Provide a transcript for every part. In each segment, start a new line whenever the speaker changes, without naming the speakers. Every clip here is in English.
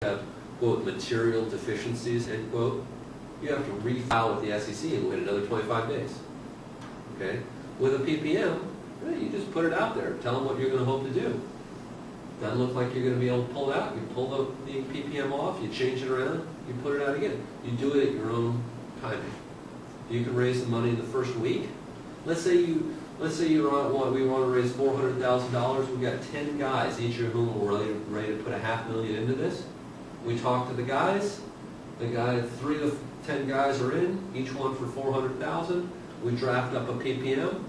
have, quote, material deficiencies, end quote, you have to refile with the SEC and wait another 25 days. Okay? With a PPM, you just put it out there. Tell them what you're going to hope to do. Doesn't look like you're going to be able to pull it out. You pull the PPM off, you change it around, you put it out again. You do it at your own timing. You can raise the money in the first week. Let's say we want to raise $400,000. We've got 10 guys, each of whom are ready to put $500,000 into this. We talk to the guys. The guy, 3 of 10 guys are in, each one for $400,000. We draft up a PPM,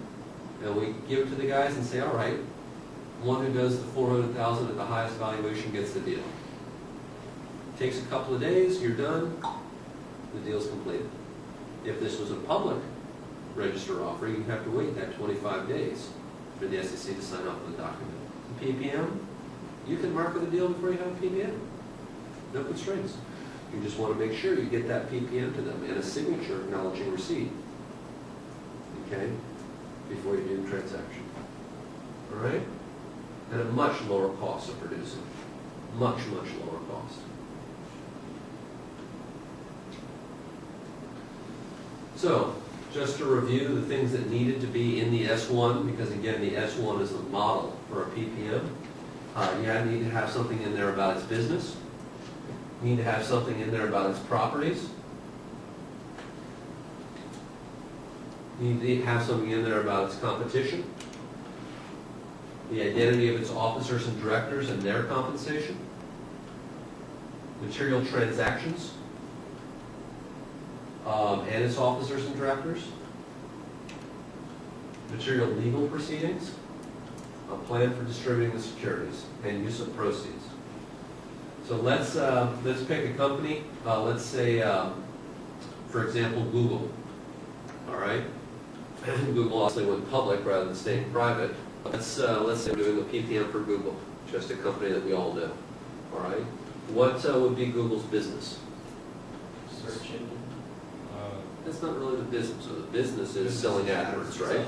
and we give it to the guys and say, all right, one who does the $400,000 at the highest valuation gets the deal. Takes a couple of days, you're done, the deal's completed. If this was a public register offering, you'd have to wait that 25 days for the SEC to sign off on the document. The PPM, you can market the deal before you have a PPM. No constraints. You just want to make sure you get that PPM to them and a signature acknowledging receipt. Okay? Before you do the transaction. All right? At a much lower cost of producing. Much, much lower cost. So, just to review the things that needed to be in the S1, because again, the S1 is a model for a PPM. You need to have something in there about its business. You need to have something in there about its properties. You need to have something in there about its competition. The identity of its officers and directors and their compensation. Material transactions. And its officers and directors. Material legal proceedings. A plan for distributing the securities and use of proceeds. So let's pick a company. Let's say, for example, Google. All right. Google also went public rather than staying private. Let's say we're doing a PPM for Google, just a company that we all know. All right. What would be Google's business?
Search engine.
That's not really the business. So the business is selling AdWords, right?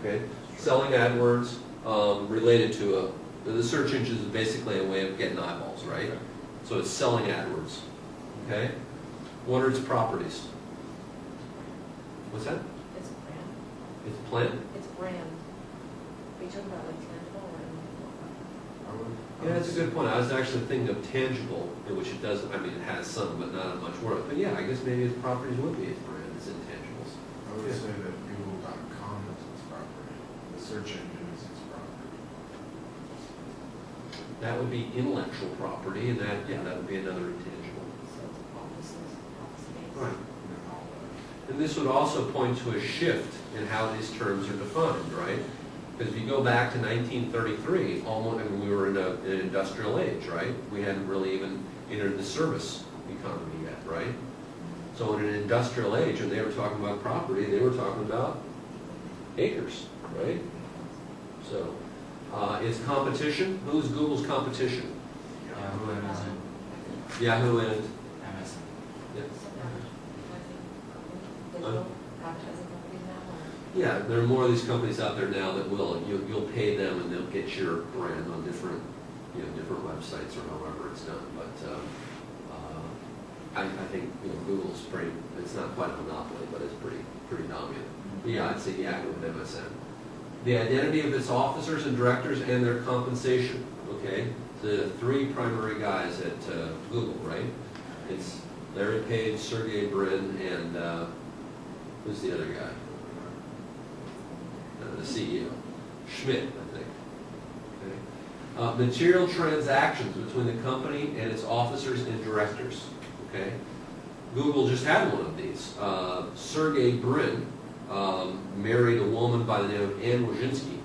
Okay. Selling AdWords related to the search engine is basically a way of getting eyeballs, right? So it's selling AdWords. Okay. What are its properties? What's that?
It's brand.
It's plant?
It's brand. Are you talking about like tangible or?
Yeah, that's a good point. I was actually thinking of tangible, which it doesn't, I mean, it has some, but not much worth. But yeah, I guess maybe its properties would be its brand, its intangibles.
I would say that Google.com is its property. The search engine is its property.
That would be intellectual property, and that would be another intangible.
So it's offices, office space.
Right.
And all that.
And this would also point to a shift in how these terms are defined, right? Because if you go back to 1933, we were in an industrial age, right? We hadn't really even entered the service economy yet, right? So in an industrial age, when they were talking about property, they were talking about acres, right? So, its competition, who's Google's competition?
Yahoo and Amazon.
Yahoo and
Amazon.
yeah.
Digital advertising companies now, or?
Yeah, there are more of these companies out there now that you'll pay them and they'll get your brand on different websites or however it's done. But I think Google's it's not quite a monopoly, but it's pretty dominant. Yeah, I'd say Yahoo and MSN. The identity of its officers and directors and their compensation. Okay, the 3 primary guys at Google, right? It's Larry Page, Sergey Brin, and who's the other guy? The CEO, Schmidt, I think. Okay. Material transactions between the company and its officers and directors. Okay. Google just had one of these. Sergey Brin married a woman by the name of Ann Wojcicki,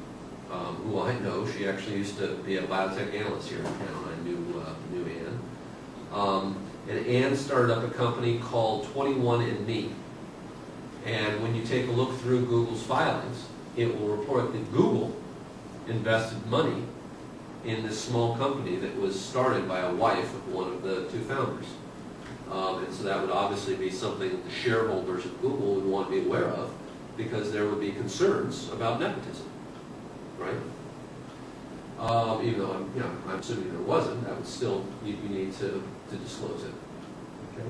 who I know. She actually used to be a biotech analyst here in town. I knew Ann. And Ann started up a company called 21andMe. And when you take a look through Google's filings, it will report that Google invested money in this small company that was started by a wife of one of the 2 founders. And so that would obviously be something that the shareholders of Google would want to be aware of, because there would be concerns about nepotism, right? Even though I'm assuming there wasn't, that would still, you need to disclose it. Okay.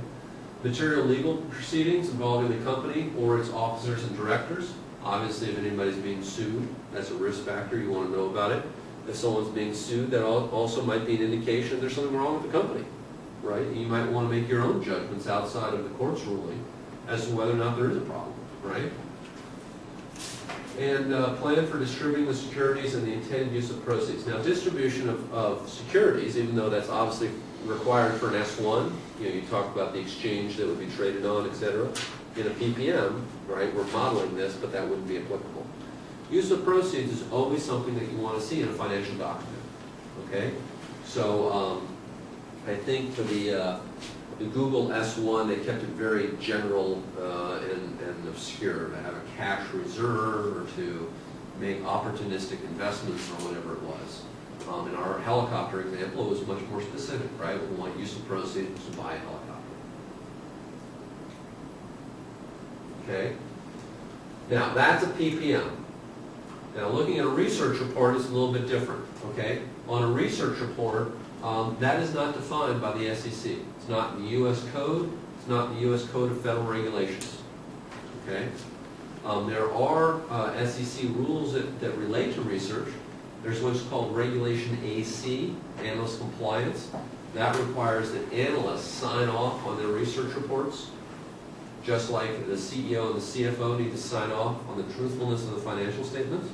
Material legal proceedings involving the company or its officers and directors. Obviously, if anybody's being sued, that's a risk factor, you want to know about it. If someone's being sued, that also might be an indication there's something wrong with the company, right? You might want to make your own judgments outside of the court's ruling as to whether or not there is a problem, right? And plan for distributing the securities and the intended use of proceeds. Now, distribution of securities, even though that's obviously required for an S1, you talk about the exchange that would be traded on, et cetera. In a PPM, right, we're modeling this, but that wouldn't be applicable. Use of proceeds is always something that you want to see in a financial document, okay? So I think for the Google S1, they kept it very general and obscure, to have a cash reserve or to make opportunistic investments or whatever it was. In our helicopter example, it was much more specific, right? We want use of proceeds to buy a helicopter. Okay? Now, that's a PPM. Now, looking at a research report is a little bit different, okay? On a research report, that is not defined by the SEC. It's not in the U.S. Code. It's not in the U.S. Code of Federal Regulations, okay? There are SEC rules that relate to research. There's what's called Regulation AC, Analyst Compliance. That requires that analysts sign off on their research reports, just like the CEO and the CFO need to sign off on the truthfulness of the financial statements.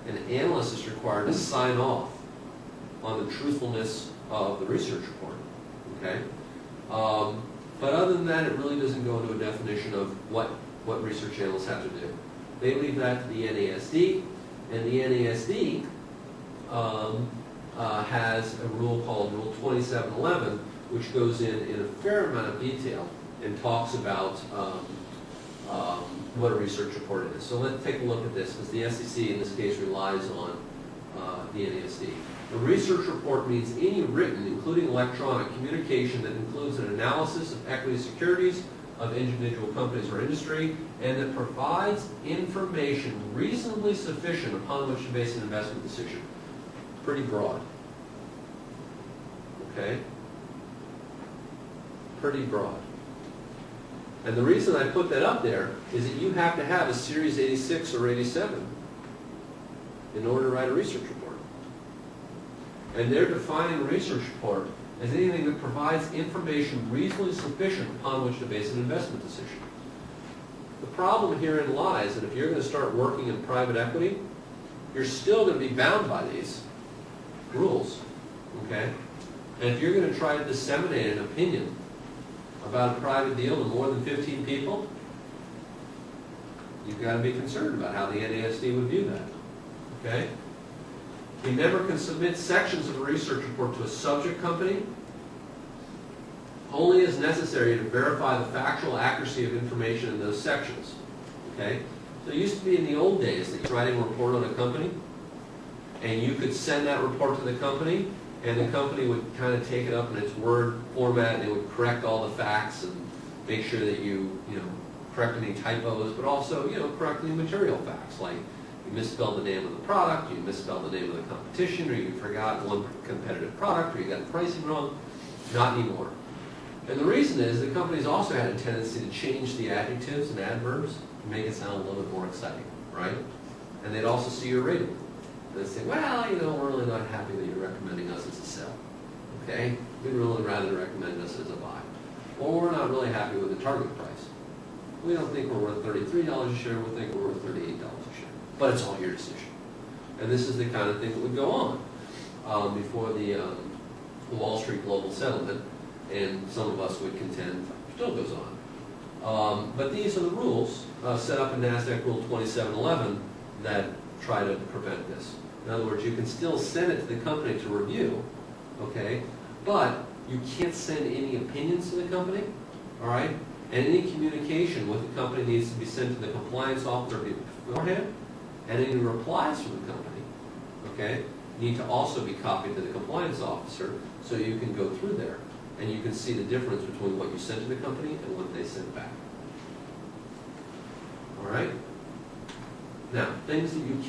An analyst is required to sign off on the truthfulness of the research report, okay? But other than that, it really doesn't go into a definition of what research analysts have to do. They leave that to the NASD, and the NASD has a rule called Rule 2711, which goes in a fair amount of detail and talks about what a research report is. So let's take a look at this, because the SEC in this case relies on the NASD. A research report means any written, including electronic, communication that includes an analysis of equity securities of individual companies or industry, and that provides information reasonably sufficient upon which to base an investment decision. Pretty broad. Okay? Pretty broad. And the reason I put that up there is that you have to have a Series 86 or 87 in order to write a research report. And they're defining a research report as anything that provides information reasonably sufficient upon which to base an investment decision. The problem herein lies that if you're going to start working in private equity, you're still going to be bound by these rules, okay? And if you're going to try to disseminate an opinion about a private deal to more than 15 people, you've got to be concerned about how the NASD would view that, okay? A member can submit sections of a research report to a subject company only as necessary to verify the factual accuracy of information in those sections, okay? So it used to be in the old days that you're writing a report on a company, and you could send that report to the company, and the company would kind of take it up in its Word format, and it would correct all the facts and make sure that you correct any typos, but also, correct any material facts, like you misspelled the name of the product, you misspelled the name of the competition, or you forgot one competitive product, or you got the pricing wrong. Not anymore. And the reason is the companies also had a tendency to change the adjectives and adverbs to make it sound a little bit more exciting, right? And they'd also see your rating. And they'd say, well, we're really not happy that you're recommending us as a sell, okay? We'd really rather recommend us as a buy. Or we're not really happy with the target price. We don't think we're worth $33 a share, we think we're worth $38 a share. But it's all your decision. And this is the kind of thing that would go on before the Wall Street global settlement, and some of us would contend still goes on. But these are the rules set up in NASDAQ Rule 2711 that try to prevent this. In other words, you can still send it to the company to review, okay, but you can't send any opinions to the company, all right? And any communication with the company needs to be sent to the compliance officer beforehand, and any replies from the company, okay, need to also be copied to the compliance officer so you can go through there and you can see the difference between what you sent to the company and what they sent back. All right? Now, things that you